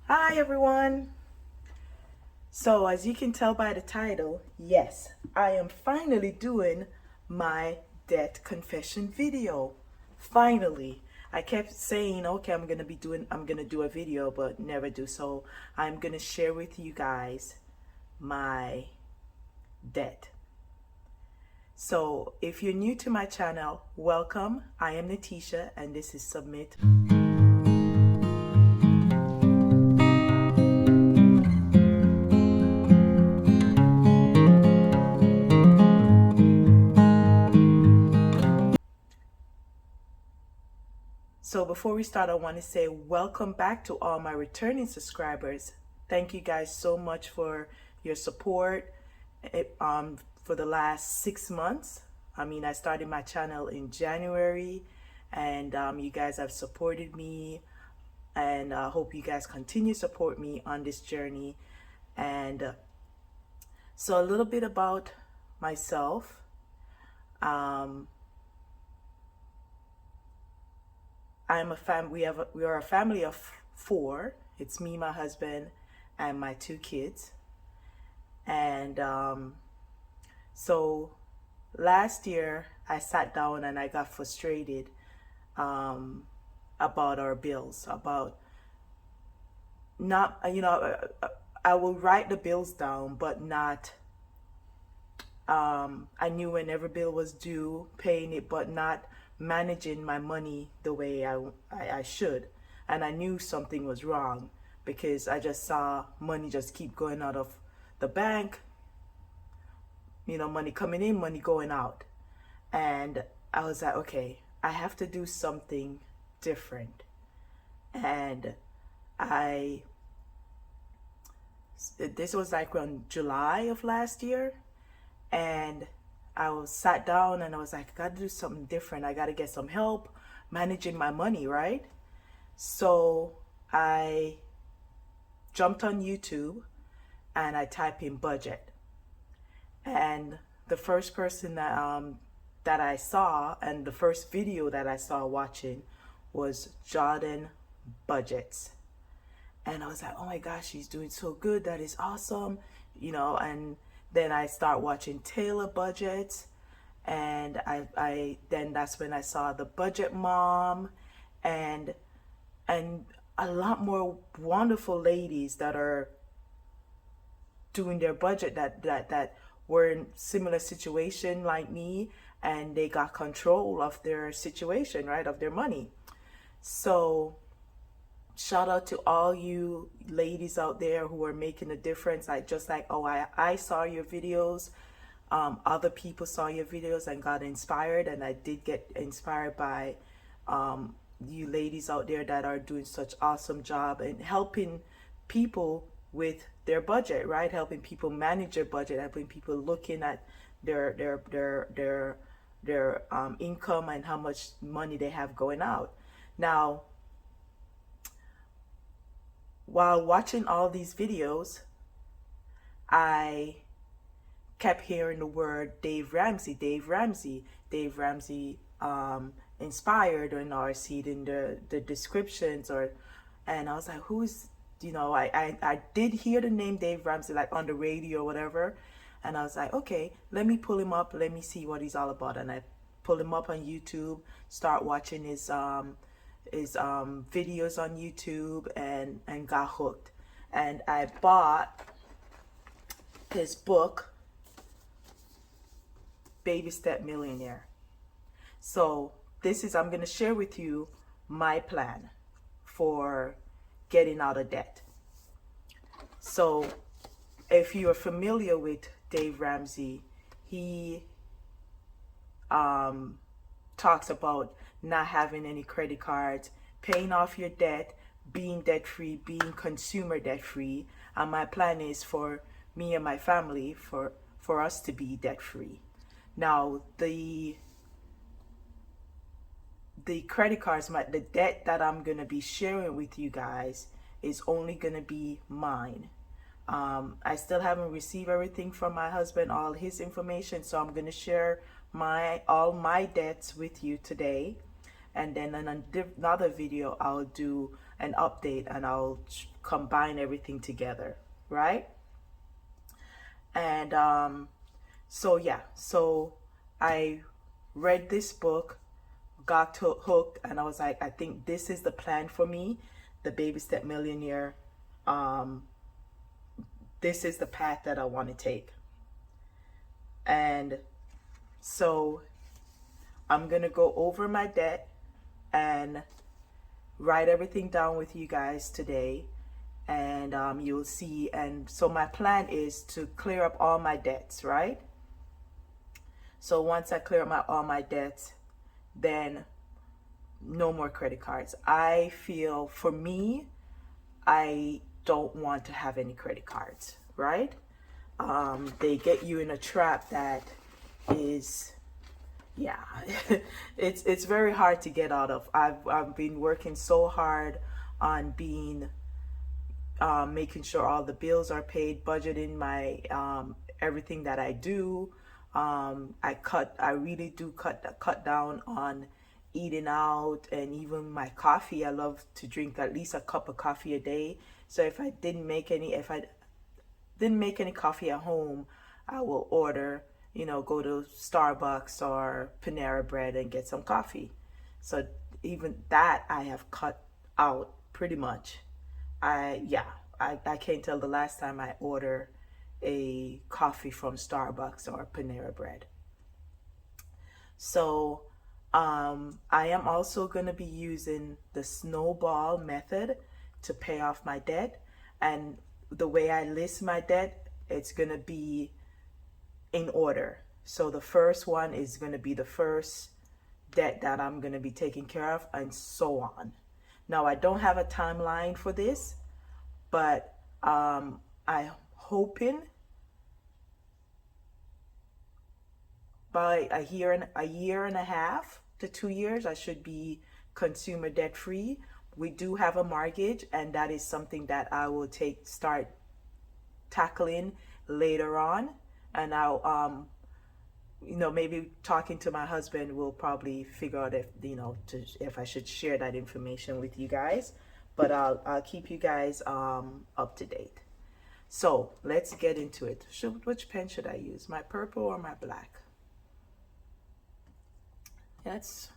Hi everyone. So as you can tell by the title, yes, I am finally doing my debt confession video. Finally. I kept saying, okay, I'm going to do a video, but never do so. I'm going to share with you guys my debt. So if you're new to my channel, welcome. I am Natisha and this is Submit. So before we start, I want to say welcome back to all my returning subscribers. Thank you guys so much for your support for the last 6 months. I started my channel in January and you guys have supported me, and I hope you guys continue to support me on this journey. And so a little bit about myself. We are a family of four. It's me, my husband, and my two kids. And so last year I sat down and I got frustrated about our bills, about not, I will write the bills down, but not, I knew whenever bill was due, paying it, but not managing my money the way I should. And I knew something was wrong because I just saw money just keep going out of the bank, money coming in, money going out. And I was like, okay, I have to do something different. And this was like around July of last year. And I was sat down and I was like, I got to do something different. I got to get some help managing my money, right? So I jumped on YouTube and I typed in budget. And the first person that I saw, and the first video that I saw watching, was Jordan Budgets. And I was like, oh my gosh, she's doing so good. That is awesome. And then I start watching Taylor Budgets, and I then that's when I saw the Budget Mom, and a lot more wonderful ladies that are doing their budget that were in similar situation like me, and they got control of their situation, right, of their money. So shout out to all you ladies out there who are making a difference. I saw your videos, other people saw your videos and got inspired, and I did get inspired by you ladies out there that are doing such awesome job and helping people with their budget, right? Helping people manage their budget, helping people looking at their income and how much money they have going out. Now, while watching all these videos, I kept hearing the word Dave Ramsey, Dave Ramsey, Dave Ramsey inspired, or I see it in the descriptions, and I was like, who's, I did hear the name Dave Ramsey like on the radio or whatever, and I was like, okay, let me pull him up, let me see what he's all about. And I pull him up on YouTube, start watching his videos on YouTube, and got hooked. And I bought his book, Baby Step Millionaire. So I'm going to share with you my plan for getting out of debt. So if you are familiar with Dave Ramsey, he talks about not having any credit cards, paying off your debt, being debt free, being consumer debt free. And my plan is for me and my family for us to be debt free. Now, the credit cards, the debt that I'm going to be sharing with you guys is only going to be mine. I still haven't received everything from my husband, all his information, so I'm going to share all my debts with you today. And then in another video, I'll do an update, and I'll combine everything together, right? And so yeah, so I read this book, got hooked, and I was like, I think this is the plan for me, the Baby Step Millionaire. Um, this is the path that I want to take. And so I'm gonna go over my debt and write everything down with you guys today, and you'll see. And so my plan is to clear up all my debts, right? So once I clear up all my debts, then no more credit cards. I feel, for me, I don't want to have any credit cards, right? They get you in a trap that is, yeah, it's very hard to get out of. I've been working so hard on being making sure all the bills are paid, budgeting my everything that I do. I really do cut down on eating out, and even my coffee. I love to drink at least a cup of coffee a day. So if I didn't make any coffee at home, I will order, go to Starbucks or Panera Bread and get some coffee. So even that I have cut out pretty much. I can't tell the last time I order a coffee from Starbucks or Panera Bread. So I am also going to be using the Snowball method to pay off my debt. And the way I list my debt, it's going to be in order. So the first one is going to be the first debt that I'm going to be taking care of, and so on. Now, I don't have a timeline for this, but I'm hoping by a year and a half to 2 years, I should be consumer debt free. We do have a mortgage, and that is something that I will start tackling later on. And I'll maybe talking to my husband, we'll probably figure out if I should share that information with you guys. But I'll keep you guys up to date. So let's get into it. Which pen should I use? My purple or my black? Let's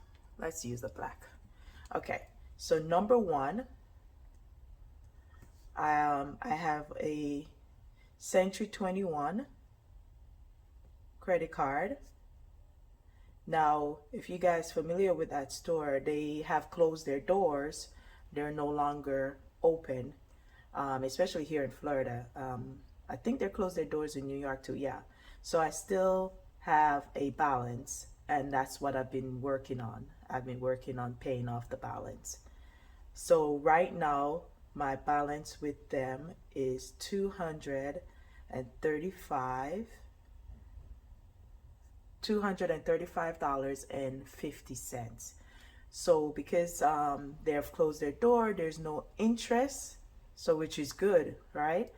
use the black. Okay. So number one, I have a Century 21 credit card. Now, if you guys familiar with that store, they have closed their doors. They're no longer open, especially here in Florida. I think they closed their doors in New York too. Yeah. So I still have a balance, and that's what I've been working on. I've been working on paying off the balance. So right now, my balance with them is $235.50. So because they have closed their door, there's no interest, so which is good, right?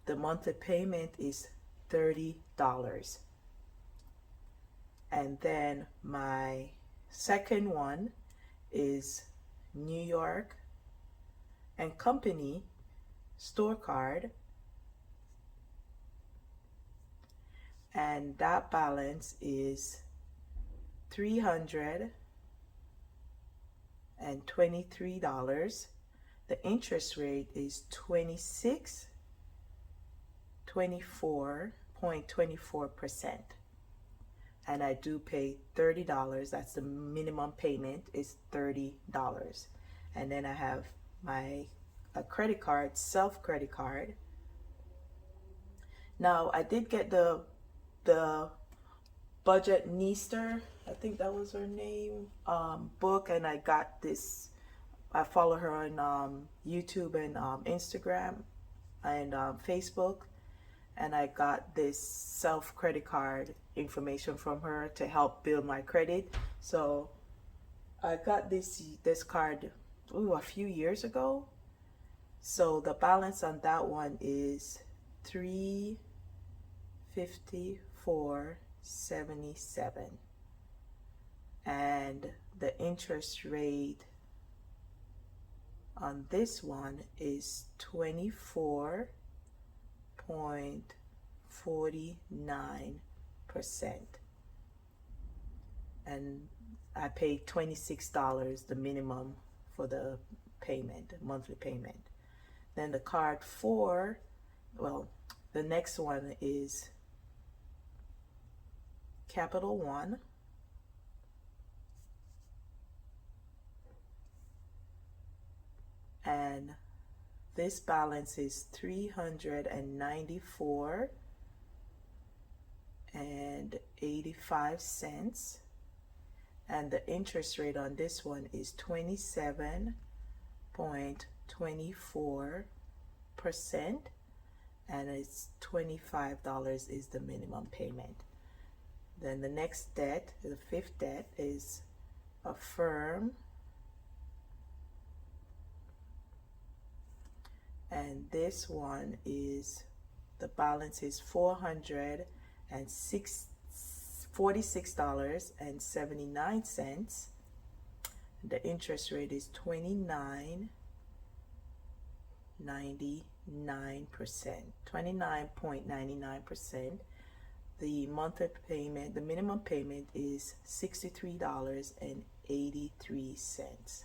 The monthly payment is $30. And then my second one is New York and Company store card, and that balance is $323. The interest rate is 24.24%. And I do pay $30. That's the minimum payment, is $30. And then I have my credit card, self credit card. Now I did get the Budget Neester, I think that was her name, book, and I got this. I follow her on YouTube and Instagram and Facebook, and I got this self credit card information from her to help build my credit. So I got this card a few years ago. So the balance on that one is $354.77, and the interest rate on this one is 24.49%. And I paid $26, the minimum for the payment, monthly payment. Then the card 4, well, the next one is Capital One. And this balance is $394.85. And the interest rate on this one is 27.24%, and it's $25 is the minimum payment. Then the next debt, the fifth debt, is Affirm, and this one is, the balance is $446.79. The interest rate is 29.99%. The monthly payment, the minimum payment is $63.83.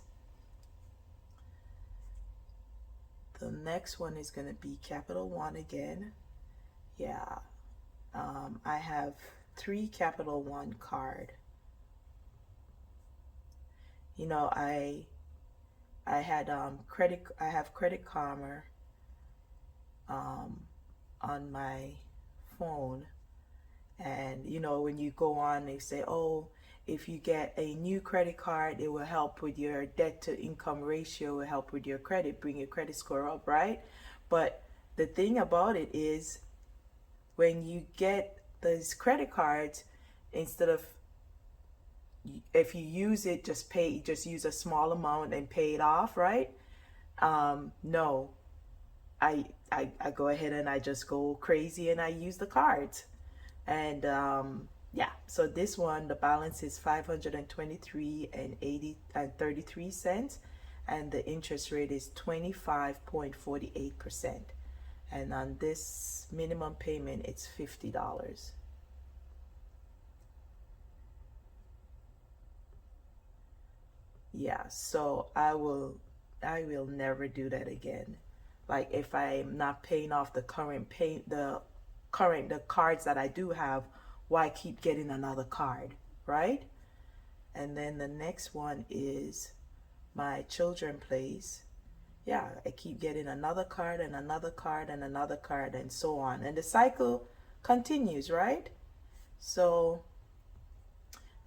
The next one is going to be Capital One again. Yeah, I have 3 Capital One card. You know, I had I have Credit Karma on my phone, and you know, when you go on, they say, oh, if you get a new credit card, it will help with your debt to income ratio, will help with your credit, bring your credit score up, right? But the thing about it is, when you get those credit cards, instead of, if you use it, just use a small amount and pay it off, right? No, I go ahead and I just go crazy and I use the cards. And yeah, so this one, the balance is $523.33, and the interest rate is 25.48%. And on this minimum payment, it's $50. Yeah, so I will never do that again. Like, if I'm not paying off the the cards that I do have, why keep getting another card, right? And then the next one is my children place. Yeah, I keep getting another card and another card and another card and so on, and the cycle continues, right? So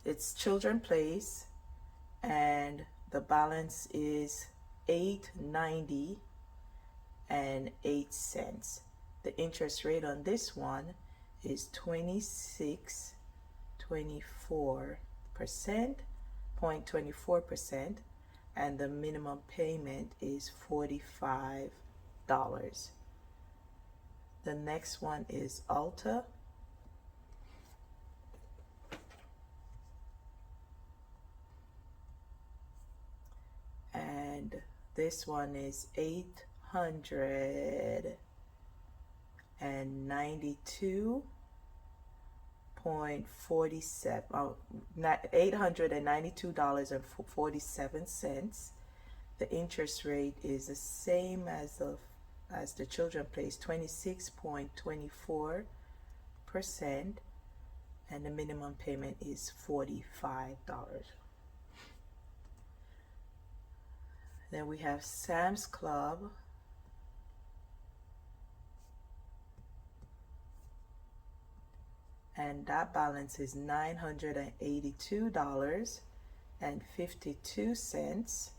it's children place, and the balance is $8.90. The interest rate on this one is 0.24%, and the minimum payment is $45. The next one is Alta. And this one is $892.47. The interest rate is the same as the children place, 26.24%, and the minimum payment is $45. Then we have Sam's Club. And that balance is $982.52.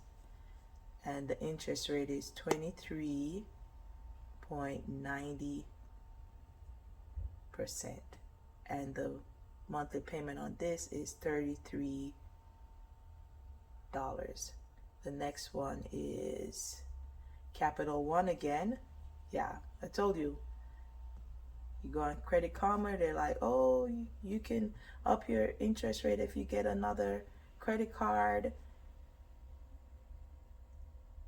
And the interest rate is 23.90%. And the monthly payment on this is $33. The next one is Capital One again. Yeah, I told you. You go on Credit Karma, they're like, oh, you can up your interest rate if you get another credit card.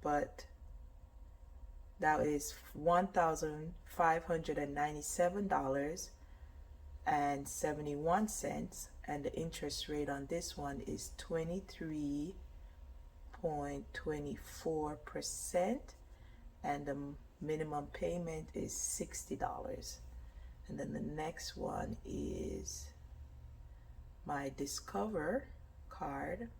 but that is $1,597.71, and the interest rate on this one is 23.24%, and the minimum payment is $60. And then the next one is my Discover card.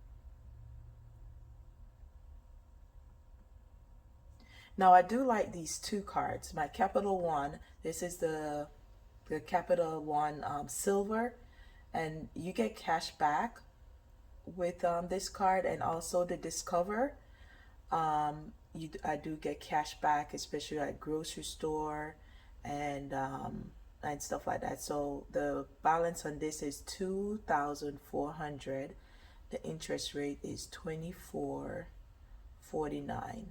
Now I do like these two cards. My Capital One, this is the Capital One Silver, and you get cash back with this card, and also the Discover. I do get cash back, especially at grocery store and stuff like that. So the balance on this is $2,400. The interest rate is 24.49.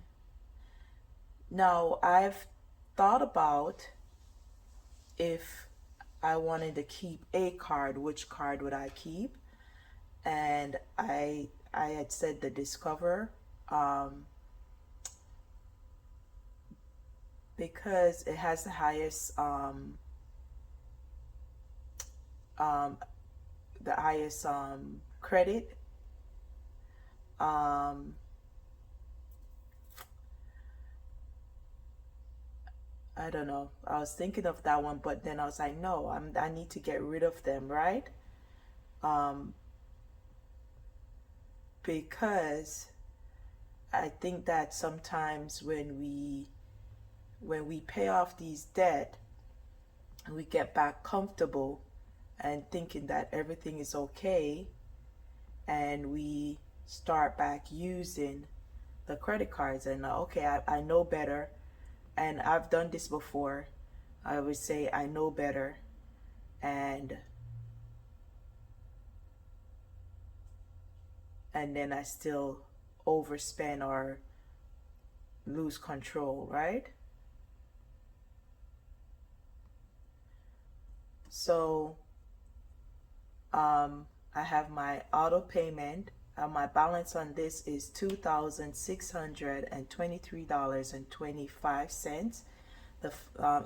Now I've thought about, if I wanted to keep a card, which card would I keep? And I had said the Discover, because it has the highest credit. I don't know. I was thinking of that one, but then I was like, no, I need to get rid of them, right? Because I think that sometimes when we pay off these debt, we get back comfortable and thinking that everything is okay, and we start back using the credit cards, and okay, I know better. And I've done this before. I would say I know better, and then I still overspend or lose control, right? So I have my auto payment. My balance on this is $2,623.25. The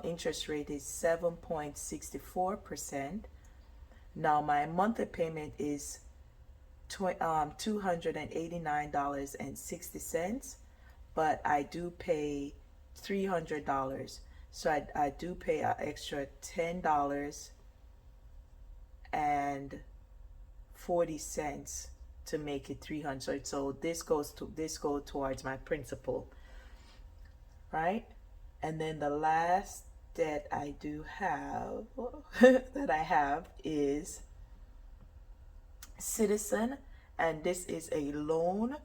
interest rate is 7.64%. Now my monthly payment is $289.60, but I do pay $300, so I do pay an extra $10.40 to make it 300. So this goes towards my principal, right? And then the last debt I do have that I have is Citizen, and this is a loan,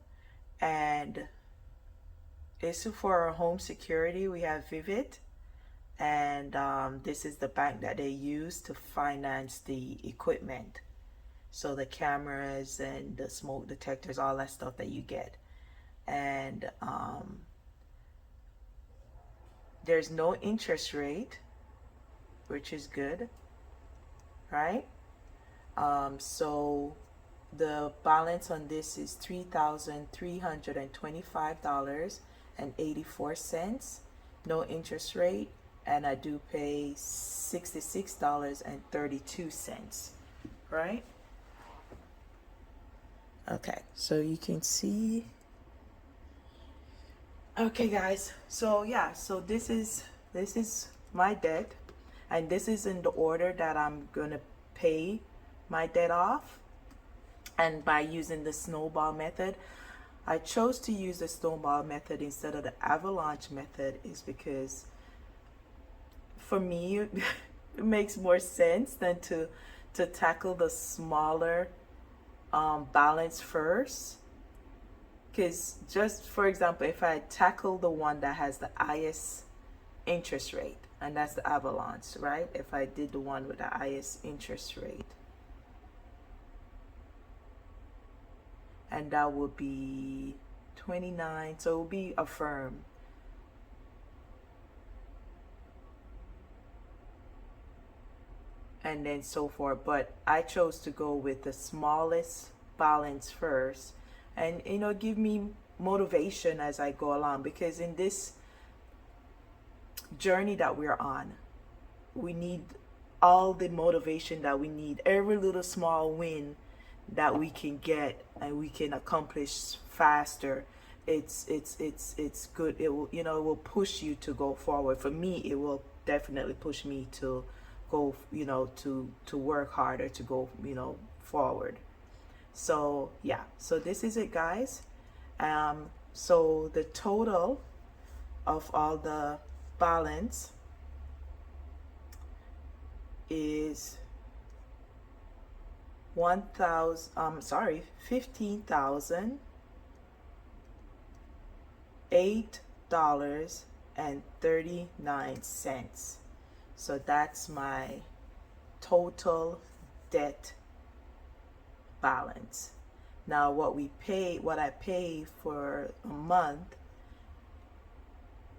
and it's for our home security. We have Vivid, and this is the bank that they use to finance the equipment. So the cameras and the smoke detectors, all that stuff that you get. And there's no interest rate, which is good, right? So the balance on this is $3,325.84. No interest rate, and I do pay $66.32, right? Okay, so you can see. Okay, guys. So yeah, so this is my debt, and this is in the order that I'm gonna pay my debt off. And by using the Snowball method, I chose to use the Snowball method instead of the avalanche method is because for me it makes more sense than to tackle the smaller balance first. Because just for example, if I tackle the one that has the highest interest rate, and that's the avalanche, right? If I did the one with the highest interest rate, and that would be 29, so it will be Affirm. And then so forth. But I chose to go with the smallest balance first, and give me motivation as I go along, because in this journey that we're on, we need all the motivation that we need. Every little small win that we can get and we can accomplish faster, it's good. It will, it will push you to go forward. For me, it will definitely push me to go, to work harder, to go, forward. So yeah, so this is it, guys. So the total of all the balance is $15,038.39. So that's my total debt balance. Now what I pay for a month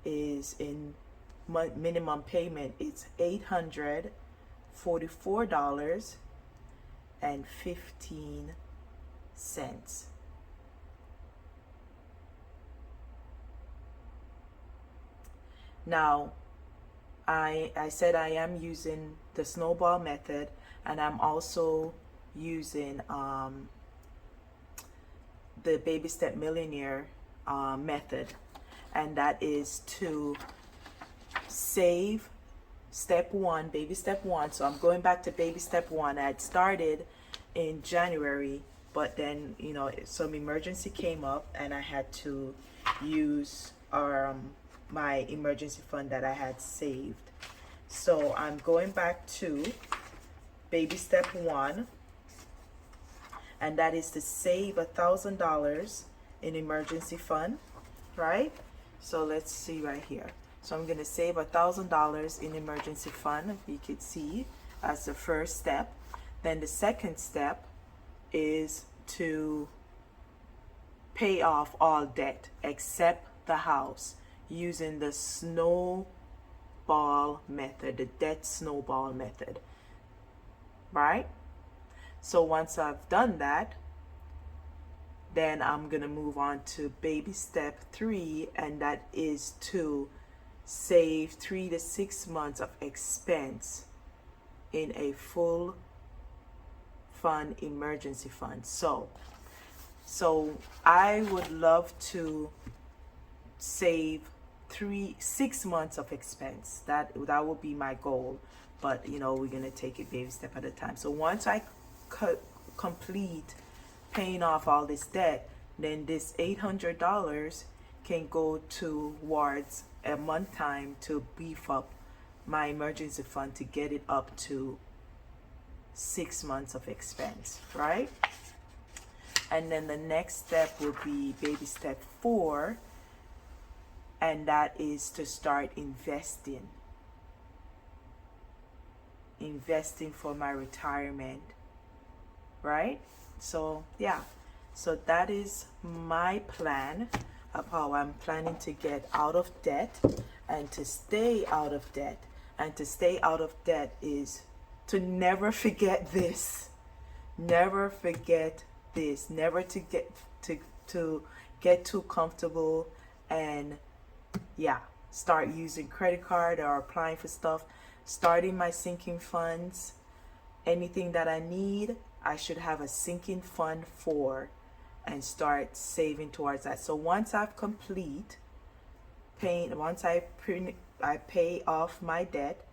is in minimum payment, it's $844.15. Now I said I am using the Snowball method, and I'm also using the Baby Step Millionaire method, and that is to save baby step one. So I'm going back to baby step one. I had started in January, but then some emergency came up and I had to use my emergency fund that I had saved. So I'm going back to baby step one, and that is to save $1,000 in emergency fund, right? So let's see right here. So I'm going to save $1,000 in emergency fund, you could see, as the first step. Then the second step is to pay off all debt except the house using the snowball method, the debt snowball method, right? So once I've done that, then I'm going to move on to baby step 3, and that is to save 3 to 6 months of expense in a full fund emergency fund. So I would love to save 6 months of expense. That would be my goal, but we're gonna take it baby step at a time. So once I complete paying off all this debt, then this $800 can go towards a month time to beef up my emergency fund to get it up to 6 months of expense, right? And then the next step will be baby step 4, and that is to start investing for my retirement, right? So yeah, so that is my plan of how I'm planning to get out of debt and to stay out of debt. And to stay out of debt is to never forget this. Never forget this. Never to get too comfortable and start using credit card or applying for stuff. Starting my sinking funds. Anything that I need, I should have a sinking fund for, and start saving towards that. So once I pay off my debts,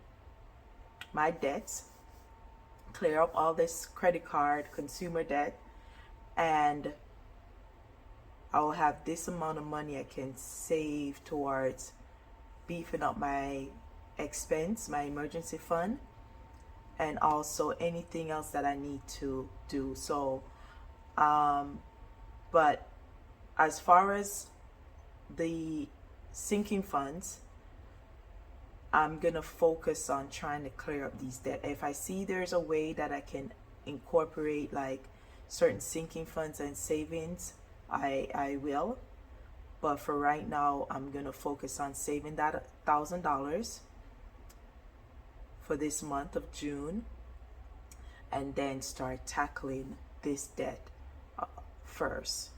clear up all this credit card, consumer debt, and I'll have this amount of money I can save towards beefing up my my emergency fund, and also anything else that I need to do. So but as far as the sinking funds, I'm gonna focus on trying to clear up these debt. If I see there's a way that I can incorporate like certain sinking funds and savings, I will. But for right now, I'm gonna focus on saving that $1,000 for this month of June, and then start tackling this debt first,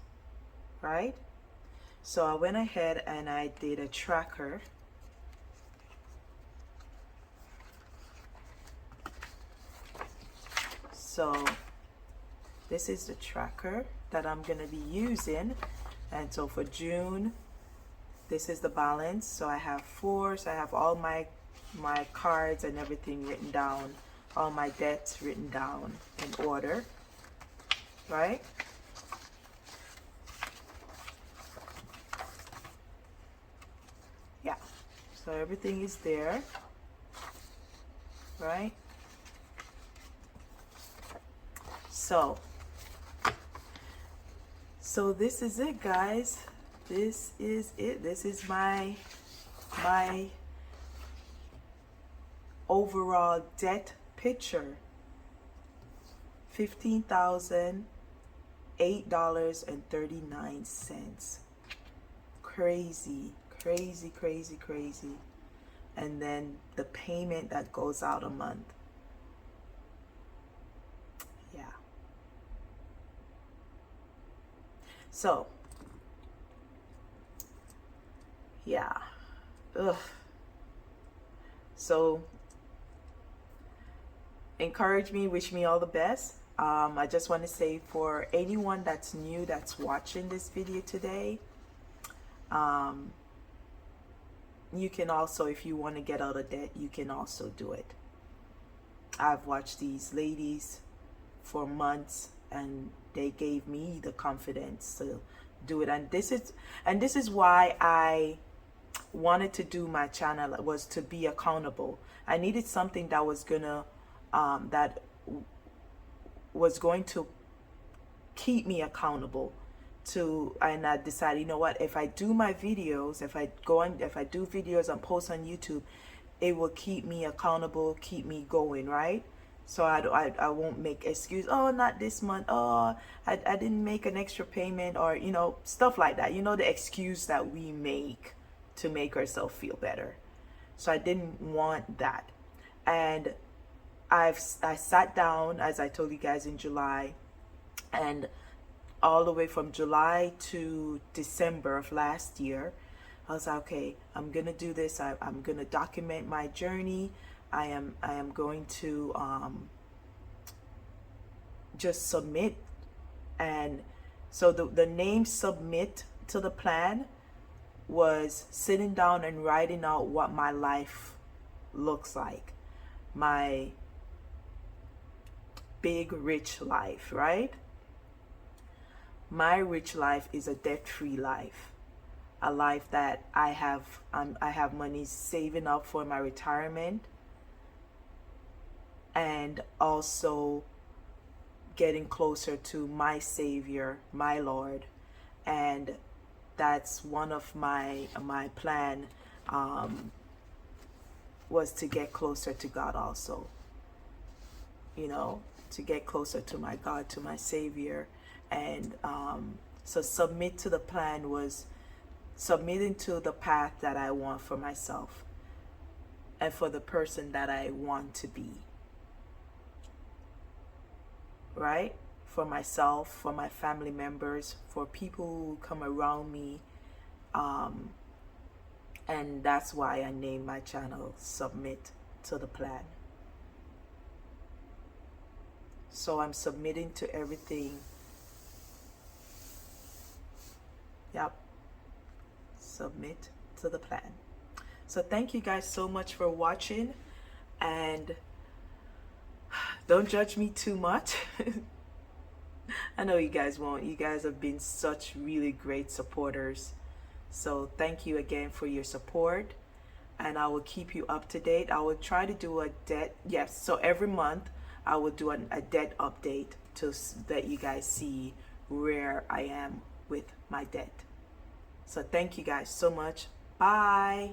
right? So I went ahead and I did a tracker. So this is the tracker that I'm going to be using. And so for June, this is the balance. So I have 4, so I have all my cards and everything written down, all my debts written down in order, right? Yeah, so everything is there, right? So this is it, guys. This is it. This is my overall debt picture. $15,008.39. Crazy, crazy, crazy, crazy. And then the payment that goes out a month. Yeah. So, yeah. Ugh. So, encourage me, wish me all the best. I just want to say, for anyone that's new that's watching this video today, you can also, if you want to get out of debt, you can also do it. I've watched these ladies for months, and they gave me the confidence to do it. And this is why I wanted to do my channel, was to be accountable. I needed something that was gonna keep me accountable to. And I decided, you know what, if I do my videos, if I do videos and post on YouTube, it will keep me accountable, keep me going, right? So I won't make excuse, oh, not this month, oh, I didn't make an extra payment, or, you know, stuff like that. You know, the excuse that we make to make ourselves feel better. So I didn't want that. And I sat down, as I told you guys, in July, and all the way from July to December of last year, I was like, okay, I'm gonna do this. I'm gonna document my journey. I am going to just submit. And so the name Submit to the Plan was sitting down and writing out what my life looks like, my big rich life, right? My rich life is a debt-free life, a life that I have money saving up for my retirement, and also getting closer to my Savior, my Lord. And that's one of my plan, was to get closer to God also, you know, to get closer to my God, to my Savior. And so submit to the plan was submitting to the path that I want for myself and for the person that I want to be, right? For myself, for my family members, for people who come around me. And that's why I named my channel Submit to the Plan. So I'm submitting to everything. Yep. Submit to the plan. So thank you guys so much for watching, and don't judge me too much. I know you guys won't. You guys have been such really great supporters. So thank you again for your support, and I will keep you up to date. I will try to do a debt, yes, so every month I will do a debt update to let you guys see where I am with my debt. So thank you guys so much. Bye.